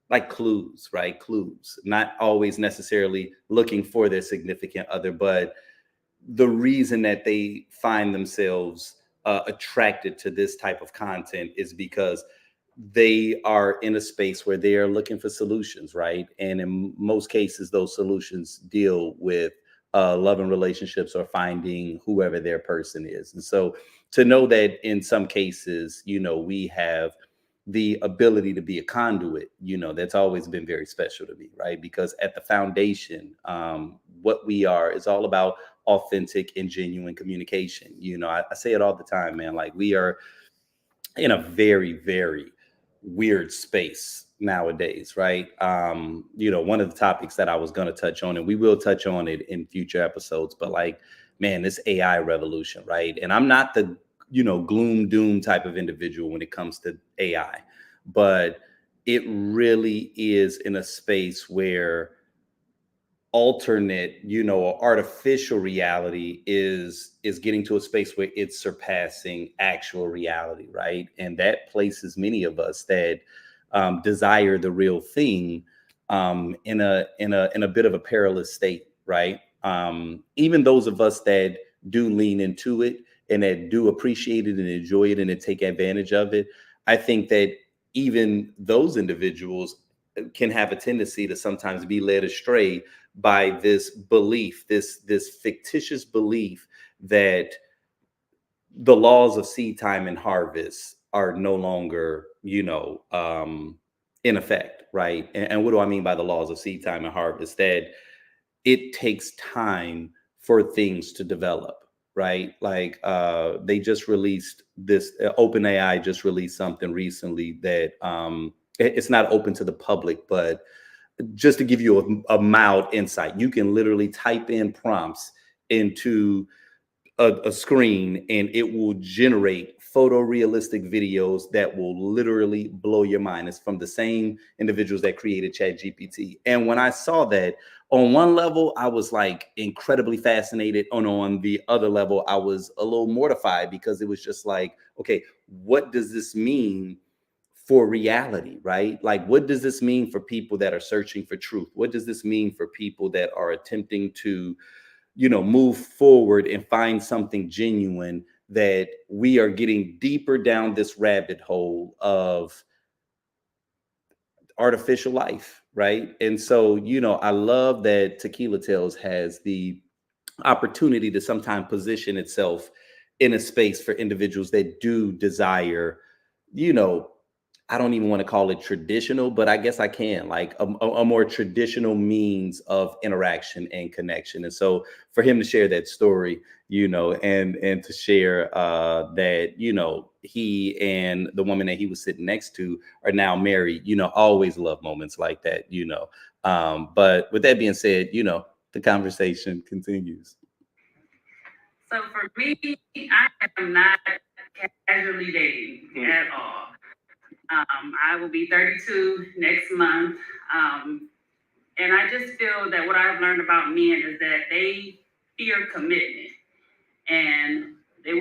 like clues, right? Clues, not always necessarily looking for their significant other, but the reason that they find themselves attracted to this type of content is because they are in a space where they are looking for solutions, right? And in most cases, those solutions deal with loving relationships or finding whoever their person is. And so to know that in some cases, we have the ability to be a conduit, that's always been very special to me, right? Because at the foundation, what we are is all about authentic and genuine communication. I say it all the time, man. Like we are in a very, very weird space nowadays, right? One of the topics that I was going to touch on, and we will touch on it in future episodes, but like, man, this AI revolution, right? And I'm not the, gloom doom type of individual when it comes to AI, but it really is in a space where alternate or artificial reality is getting to a space where it's surpassing actual reality, right? And that places many of us that desire the real thing in a bit of a perilous state, right? Even those of us that do lean into it and that do appreciate it and enjoy it and that take advantage of it, I think that even those individuals can have a tendency to sometimes be led astray by this belief, this fictitious belief that the laws of seed time and harvest are no longer, in effect, right? And what do I mean by the laws of seed time and harvest? That it takes time for things to develop, right? Like they just released this, OpenAI just released something recently that it's not open to the public, but just to give you a mild insight, you can literally type in prompts into a screen and it will generate photorealistic videos that will literally blow your mind. It's from the same individuals that created ChatGPT. And when I saw that, on one level, I was like incredibly fascinated. And on the other level, I was a little mortified because it was just like, okay, what does this mean for reality, right? Like, what does this mean for people that are searching for truth? What does this mean for people that are attempting to, move forward and find something genuine, that we are getting deeper down this rabbit hole of artificial life, right? And so, I love that Tequila Tales has the opportunity to sometimes position itself in a space for individuals that do desire, you know, I don't even want to call it traditional, but I guess I can, like a more traditional means of interaction and connection. And so for him to share that story, and to share that, he and the woman that he was sitting next to are now married, always love moments like that. But with that being said, the conversation continues. So for me, I am not casually dating at all. I will be 32 next month. And I just feel that what I've learned about men is that they fear commitment. And men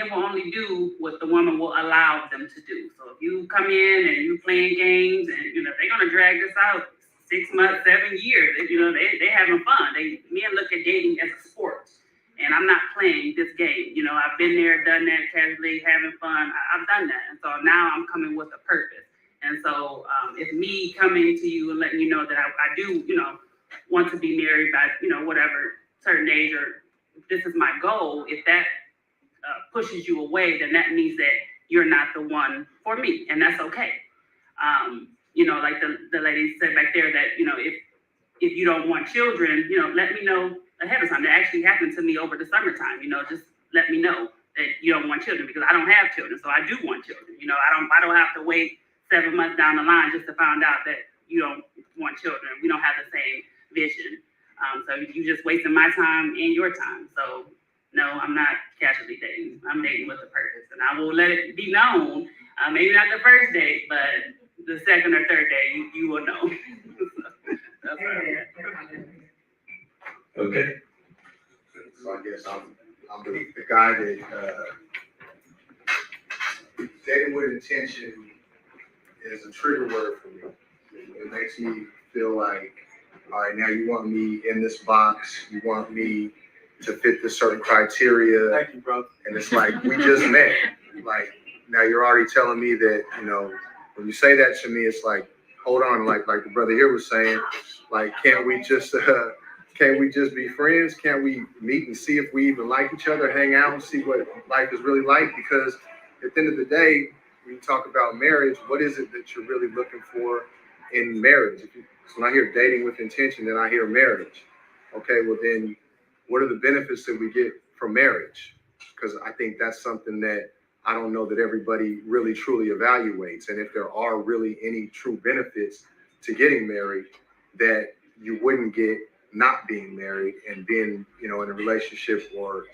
will only do what the woman will allow them to do. So if you come in and you playing games and, they're going to drag this out 6 months, 7 years, they having fun. Men look at dating as a sport. And I'm not playing this game. I've been there, done that, casually having fun. I've done that, and so now I'm coming with a purpose. And so if me coming to you and letting you know that I do, want to be married by, whatever certain age, or this is my goal, if that pushes you away, then that means that you're not the one for me, and that's okay. Like the lady said back there that, if you don't want children, let me know ahead of time. That actually happened to me over the summertime, just let me know that you don't want children, because I don't have children, so I do want children. I don't have to wait 7 months down the line just to find out that you don't want children. We don't have the same vision. So you just wasting my time and your time. So no, I'm not casually dating. I'm dating with a purpose, and I will let it be known. Maybe not the first date, but the second or third day, you will know. That's right. Okay. So I guess I'm the guy that dating with intention is a trigger word for me. It makes me feel like, all right, now you want me in this box, you want me to fit this certain criteria. Thank you, bro. And it's like, we just met. Like, now you're already telling me that, when you say that to me, it's like, hold on, like the brother here was saying, like, can't we just be friends? Can't we meet and see if we even like each other, hang out and see what life is really like? Because at the end of the day, when you talk about marriage, what is it that you're really looking for in marriage? So when I hear dating with intention, then I hear marriage. Okay, well then, what are the benefits that we get from marriage? Because I think that's something that I don't know that everybody really truly evaluates. And if there are really any true benefits to getting married that you wouldn't get not being married and being, in a relationship or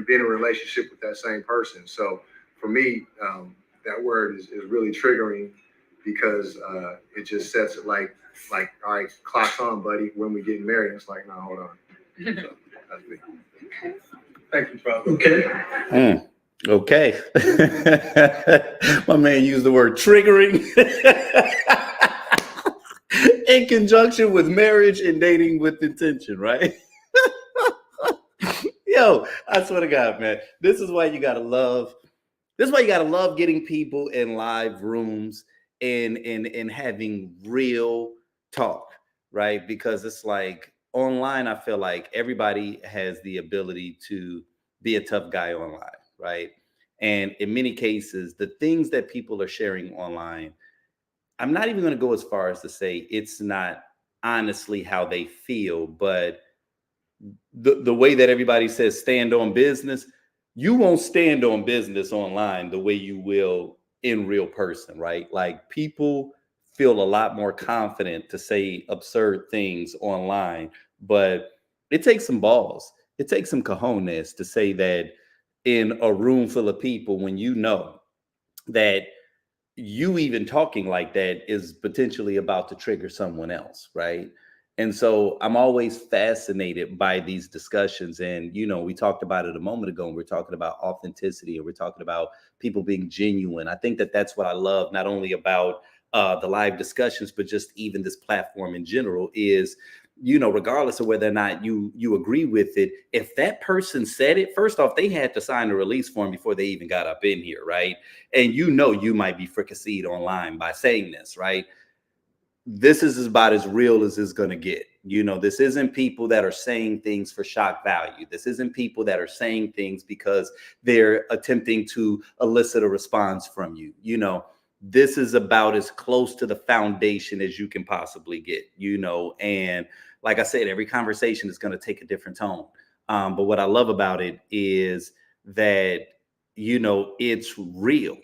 being in a relationship with that same person. So for me, that word is really triggering, because it just sets it like, all right, clock's on, buddy. When we getting married, it's like, no, hold on. So that's me. Thank you, bro. Okay. Okay. My man used the word triggering in conjunction with marriage and dating with intention, right? Yo, I swear to God, man, this is why you gotta love getting people in live rooms and having real talk, right? Because it's like online, I feel like everybody has the ability to be a tough guy online, right? And in many cases, the things that people are sharing online, I'm not even going to go as far as to say it's not honestly how they feel, but the way that everybody says stand on business, you won't stand on business online the way you will in real person, right? Like, people feel a lot more confident to say absurd things online, but it takes some balls. It takes some cojones to say that in a room full of people when you know that you even talking like that is potentially about to trigger someone else, right? And so I'm always fascinated by these discussions. And, we talked about it a moment ago, and we're talking about authenticity, and we're talking about people being genuine. I think that that's what I love, not only about the live discussions, but just even this platform in general is, regardless of whether or not you agree with it, if that person said it, first off, they had to sign a release form before they even got up in here, right? And you might be fricasseed online by saying this, right? This is about as real as it's going to get. This isn't people that are saying things for shock value. This isn't people that are saying things because they're attempting to elicit a response from you. This is about as close to the foundation as you can possibly get, and like I said, every conversation is going to take a different tone. But what I love about it is that, it's real.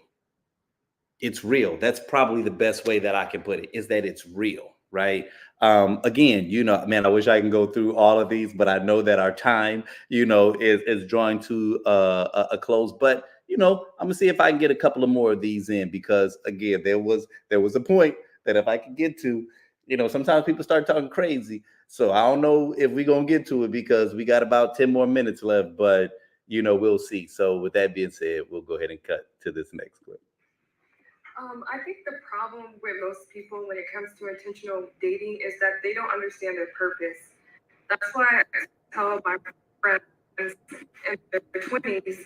It's real. That's probably the best way that I can put it, is that it's real, right? Again, man, I wish I can go through all of these, but I know that our time, is drawing to a close. But I'm gonna see if I can get a couple of more of these in, because again, there was a point that if I could get to, sometimes people start talking crazy. So I don't know if we're gonna get to it, because we got about 10 more minutes left, but we'll see. So with that being said, we'll go ahead and cut to this next clip. I think the problem with most people when it comes to intentional dating is that they don't understand their purpose. That's why I tell my friends in their 20s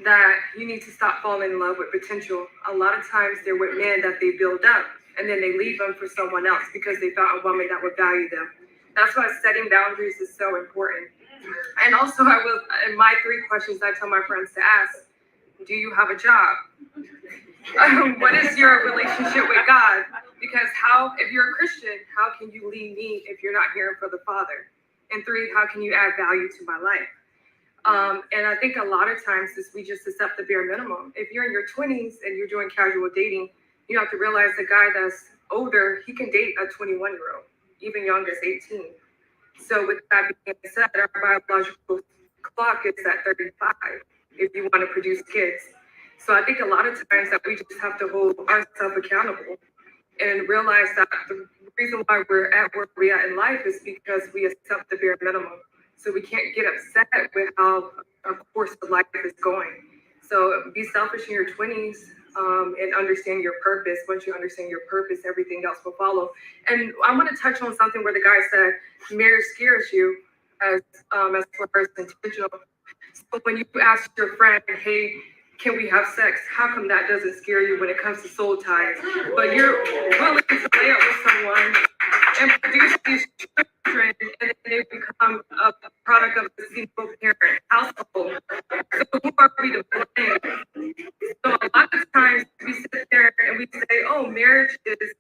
that you need to stop falling in love with potential. A lot of times they're with men that they build up and then they leave them for someone else because they found a woman that would value them. That's why setting boundaries is so important. And also I will, in my 3 questions I tell my friends to ask, do you have a job? What is your relationship with God? Because if you're a Christian, how can you lead me if you're not hearing from the Father? And 3, how can you add value to my life? And I think a lot of times we just accept the bare minimum. If you're in your 20s and you're doing casual dating, you have to realize the guy that's older, he can date a 21-year-old, even young as 18. So with that being said, our biological clock is at 35 if you want to produce kids. So I think a lot of times that we just have to hold ourselves accountable and realize that the reason why we're at where we're at in life is because we accept the bare minimum. So we can't get upset with how our course of life is going. So be selfish in your 20s and understand your purpose. Once you understand your purpose, everything else will follow. And I want to touch on something where the guy said, marriage scares you as far as intentional. So when you ask your friend, hey, can we have sex? How come that doesn't scare you when it comes to soul ties? But you're willing to lay up with someone and produce these children, and then they become a product of a single parent household. So who are we to blame? So a lot of times we sit there and we say, oh, marriage is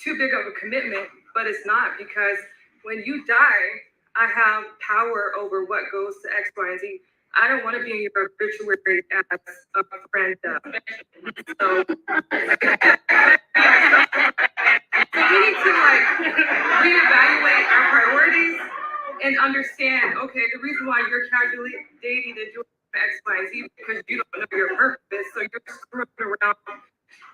too big of a commitment, but it's not, because when you die, I have power over what goes to X, Y, and Z. I don't want to be in your obituary as a friend. So we need to reevaluate our priorities and understand, okay, the reason why you're casually dating and doing X, Y, and Z because you don't know your purpose. So you're screwing around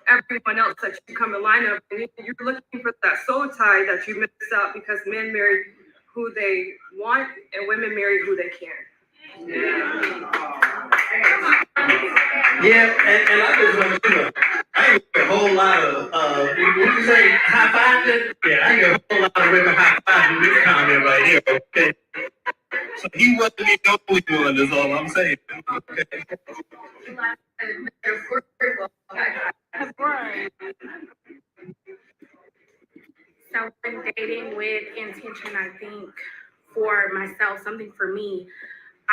everyone else that you come in line up, and you're looking for that soul tie that you missed out because men marry who they want and women marry who they can. Yeah, and I just want you to know, I ain't get a whole lot of, when you say high five, yeah, I ain't get a whole lot of women high five in this comment right here, okay? So he wasn't getting no one, is all I'm saying, okay? So when dating with intention, I think for myself, something for me,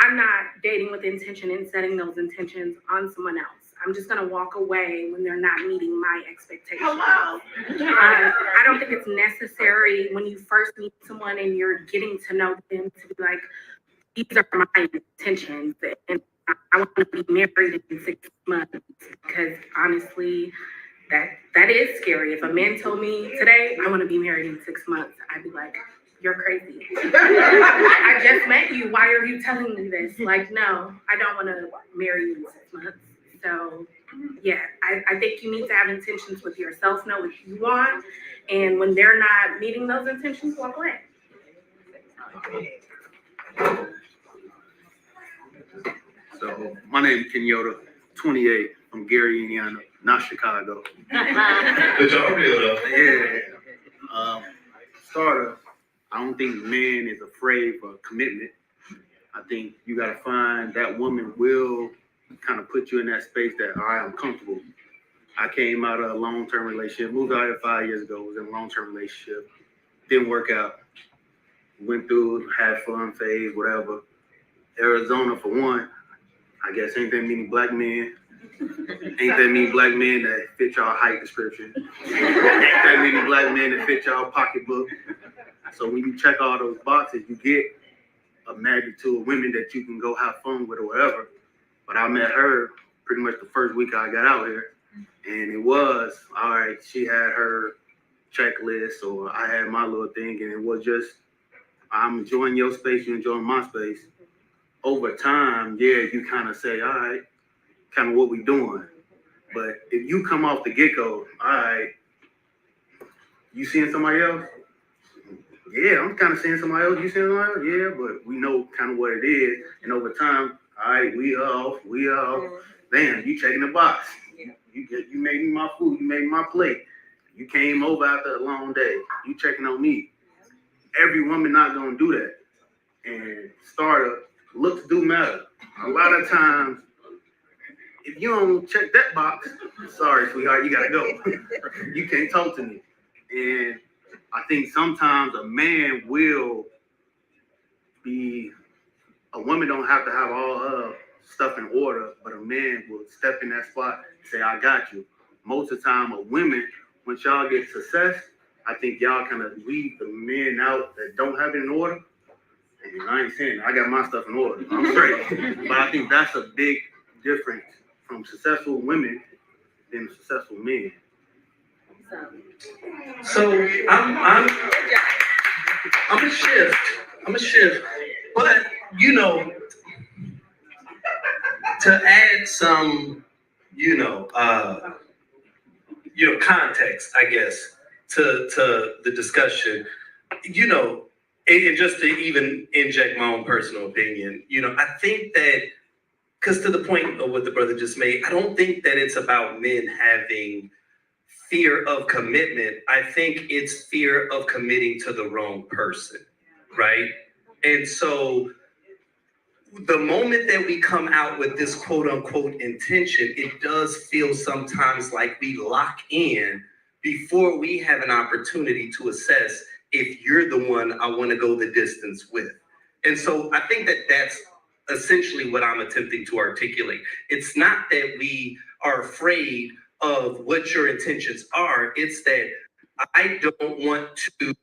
I'm not dating with intention and setting those intentions on someone else. I'm just gonna walk away when they're not meeting my expectations. I don't think it's necessary when you first meet someone and you're getting to know them to be like, these are my intentions, and I want to be married in 6 months, because honestly, that is scary. If a man told me today, I want to be married in 6 months, I'd be like, you're crazy. I just met you. Why are you telling me this? Like, no, I don't want to marry you in 6 months. So, yeah, I think you need to have intentions with yourself, know what you want, and when they're not meeting those intentions, walk away. So, my name is Kenyatta, 28, from Gary, Indiana, not Chicago. But y'all real though. Yeah. Starter, I don't think man is afraid for commitment. I think you gotta find that woman will kind of put you in that space that, all right, I'm comfortable. I came out of a long-term relationship, moved out here 5 years ago, was in a long-term relationship, didn't work out. Went through, had fun phase, whatever. Arizona, for one, I guess ain't that many black men. Ain't that many black men that fit y'all height description. Ain't that many black men that fit y'all pocketbook. So when you check all those boxes, you get a magnitude of women that you can go have fun with or whatever. But I met her pretty much the first week I got out here. And it was, all right, she had her checklist or I had my little thing, and it was just, I'm enjoying your space, you enjoying my space. Over time, yeah, you kind of say, all right, kind of what we doing. But if you come off the get-go, all right, you seeing somebody else? Yeah, I'm kind of seeing somebody else. You seeing somebody else? Yeah, but we know kind of what it is. And over time, all right, we off. Damn, you checking the box. You made me my food. You made me my plate. You came over after a long day. You checking on me. Every woman not gonna do that. And starter, looks do matter. A lot of times, if you don't check that box, sorry, sweetheart, you gotta go. You can't talk to me. And I think sometimes a man will be, a woman don't have to have all her stuff in order, but a man will step in that spot and say, I got you. Most of the time, a woman, when y'all get success, I think y'all kind of leave the men out that don't have it in order. And I ain't saying I got my stuff in order. I'm straight. But I think that's a big difference from successful women than successful men. So I'm a shift. But you know, to add some, context, I guess, to the discussion, and just to even inject my own personal opinion, I think that, because to the point of what the brother just made, I don't think that it's about men having fear of commitment. I think it's fear of committing to the wrong person, right? And so the moment that we come out with this quote unquote intention, it does feel sometimes like we lock in before we have an opportunity to assess if you're the one I want to go the distance with. And so I think that that's essentially what I'm attempting to articulate. It's not that we are afraid of what your intentions are. It's that I don't want to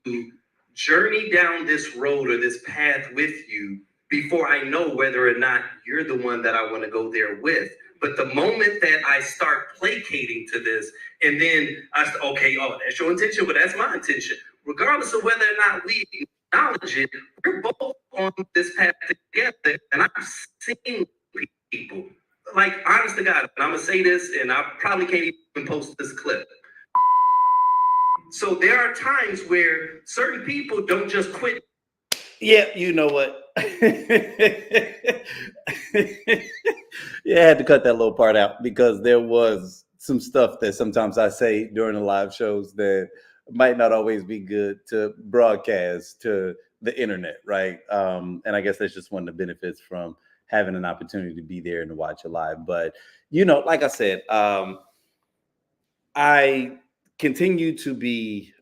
journey down this road or this path with you before I know whether or not you're the one that I want to go there with. But the moment that I start placating to this, and then that's your intention, but that's my intention. Regardless of whether or not we acknowledge it, we're both on this path together. And I'm seeing people, like, honest to God, and I'm going to say this, and I probably can't even post this clip. So there are times where certain people don't just quit. Yeah, you know what? Yeah, I had to cut that little part out because there was some stuff that sometimes I say during the live shows that might not always be good to broadcast to the internet, right? And I guess that's just one of the benefits from having an opportunity to be there and to watch it live. But, like I said, I continue to be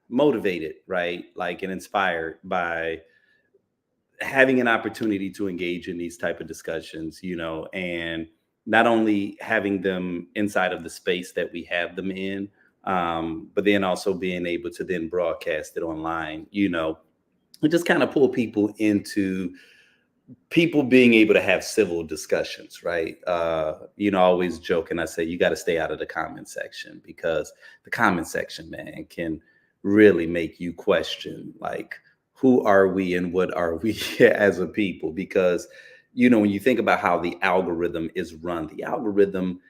motivated, right? Like, and inspired by having an opportunity to engage in these type of discussions, and not only having them inside of the space that we have them in, but then also being able to then broadcast it online, and just kind of pull people into people being able to have civil discussions, right? I always joke and I say, you got to stay out of the comment section, because the comment section, man, can really make you question, like, who are we and what are we as a people? Because, when you think about how the algorithm is run, the algorithm,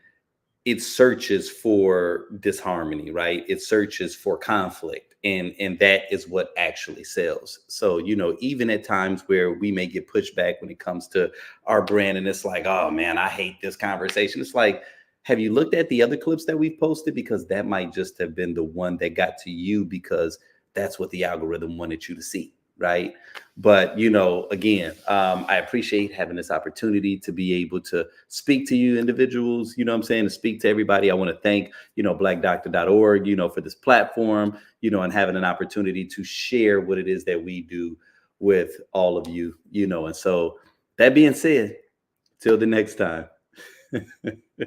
it searches for disharmony, right? It searches for conflict, and that is what actually sells. So, even at times where we may get pushback when it comes to our brand, and it's like, oh man, I hate this conversation. It's like, have you looked at the other clips that we've posted? Because that might just have been the one that got to you because that's what the algorithm wanted you to see. Right. But, again, I appreciate having this opportunity to be able to speak to you individuals, to speak to everybody. I want to thank, blackdoctor.org, for this platform, and having an opportunity to share what it is that we do with all of you, and so that being said, till the next time.